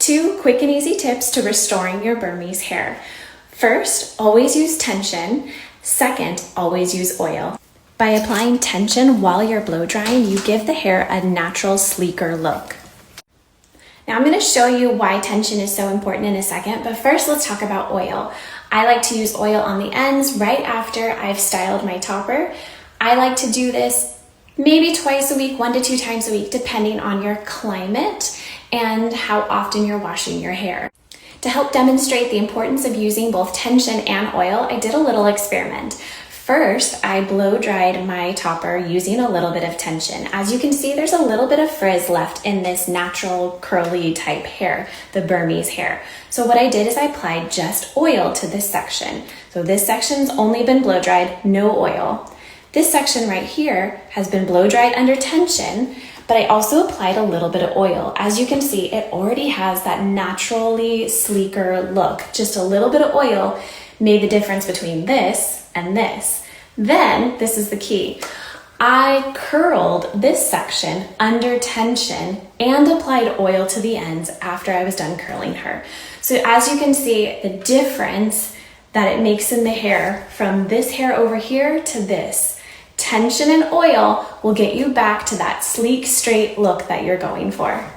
2 quick and easy tips to restoring your Burmese hair. First, always use tension. Second, always use oil. By applying tension while you're blow drying, you give the hair a natural, sleeker look. Now I'm going to show you why tension is so important in a second, but first let's talk about oil. I like to use oil on the ends right after I've styled my topper. I like to do this maybe twice a week, 1 to 2 times a week, depending on your climate and how often you're washing your hair. To help demonstrate the importance of using both tension and oil, I did a little experiment. First, I blow dried my topper using a little bit of tension. As you can see, there's a little bit of frizz left in this natural curly type hair, the Burmese hair. So what I did is I applied just oil to this section. So this section's only been blow dried, no oil. This section right here has been blow dried under tension, but I also applied a little bit of oil. As you can see, it already has that naturally sleeker look. Just a little bit of oil made the difference between this and this. Then, this is the key. I curled this section under tension and applied oil to the ends after I was done curling her. So as you can see, the difference that it makes in the hair from this hair over here to this. Tension and oil will get you back to that sleek, straight look that you're going for.